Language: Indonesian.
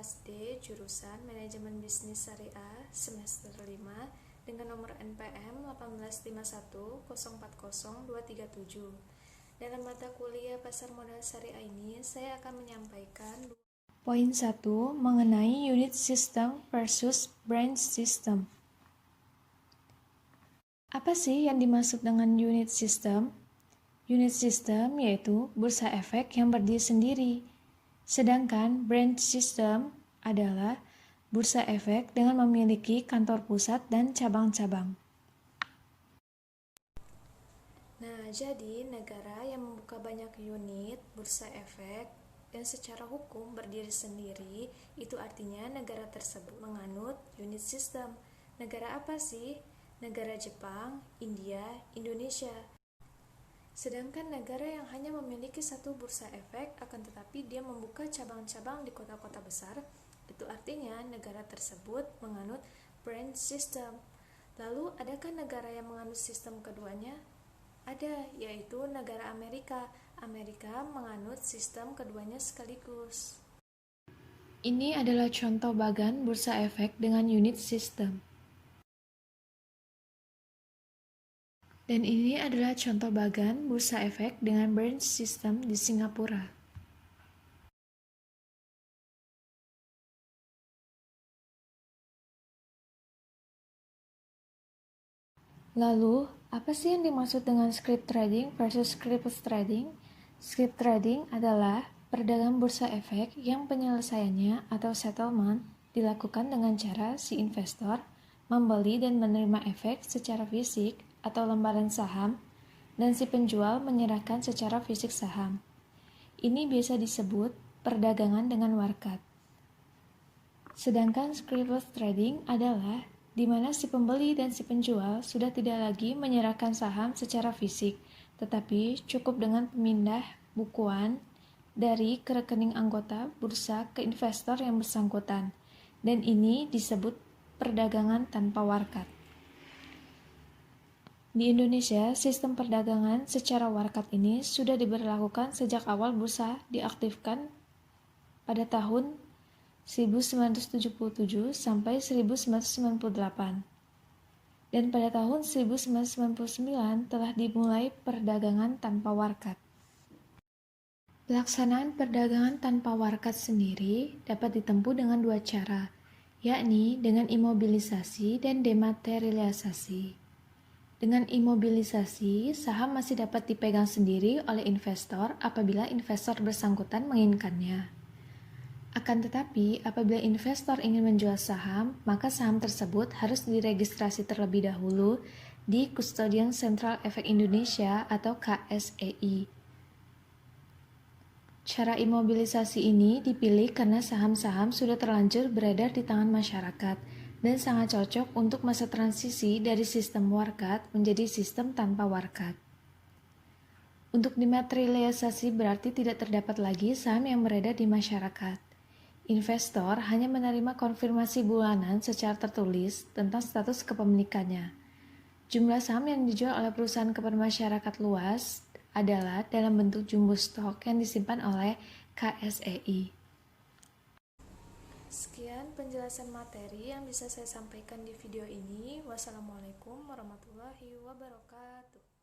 kelas D jurusan Manajemen Bisnis Syariah semester 5 dengan nomor NPM 18510400237. Dalam mata kuliah pasar modal syariah ini, saya akan menyampaikan poin 1 mengenai unit system versus branch system. Apa sih yang dimaksud dengan unit system? Unit system yaitu bursa efek yang berdiri sendiri. Sedangkan branch system adalah bursa efek dengan memiliki kantor pusat dan cabang-cabang. Nah, jadi negara yang membuka banyak unit bursa efek dan secara hukum berdiri sendiri, itu artinya negara tersebut menganut unit system. Negara apa sih? Negara Jepang, India, Indonesia. Sedangkan negara yang hanya memiliki satu bursa efek akan tetapi dia membuka cabang-cabang di kota-kota besar, itu artinya negara tersebut menganut branch system. Lalu adakah negara yang menganut sistem keduanya? Ada, yaitu negara Amerika. Amerika menganut sistem keduanya sekaligus. Ini adalah contoh bagan bursa efek dengan unit system. Dan ini adalah contoh bagan bursa efek dengan branch system di Singapura. Lalu, apa sih yang dimaksud dengan script trading versus scriptless trading? Script trading adalah perdagangan bursa efek yang penyelesaiannya atau settlement dilakukan dengan cara si investor membeli dan menerima efek secara fisik atau lembaran saham dan si penjual menyerahkan secara fisik saham. Ini biasa disebut perdagangan dengan warkat. Sedangkan scriptless trading adalah di mana si pembeli dan si penjual sudah tidak lagi menyerahkan saham secara fisik, tetapi cukup dengan pemindah bukuan dari ke rekening anggota bursa ke investor yang bersangkutan, dan ini disebut perdagangan tanpa warkat. Di Indonesia, sistem perdagangan secara warkat ini sudah diberlakukan sejak awal bursa diaktifkan pada tahun 1977 sampai 1998. Dan pada tahun 1999 telah dimulai perdagangan tanpa warkat. Pelaksanaan perdagangan tanpa warkat sendiri dapat ditempuh dengan dua cara, yakni dengan imobilisasi dan dematerialisasi. Dengan imobilisasi, saham masih dapat dipegang sendiri oleh investor apabila investor bersangkutan menginginkannya. Akan tetapi, apabila investor ingin menjual saham, maka saham tersebut harus diregistrasi terlebih dahulu di Custodian Central Efek Indonesia atau KSEI. Cara imobilisasi ini dipilih karena saham-saham sudah terlanjur beredar di tangan masyarakat dan sangat cocok untuk masa transisi dari sistem warkat menjadi sistem tanpa warkat. Untuk dematerialisasi berarti tidak terdapat lagi saham yang beredar di masyarakat. Investor hanya menerima konfirmasi bulanan secara tertulis tentang status kepemilikannya. Jumlah saham yang dijual oleh perusahaan kepada masyarakat luas adalah dalam bentuk jumbo stok yang disimpan oleh KSEI. Sekian penjelasan materi yang bisa saya sampaikan di video ini. Wassalamualaikum warahmatullahi wabarakatuh.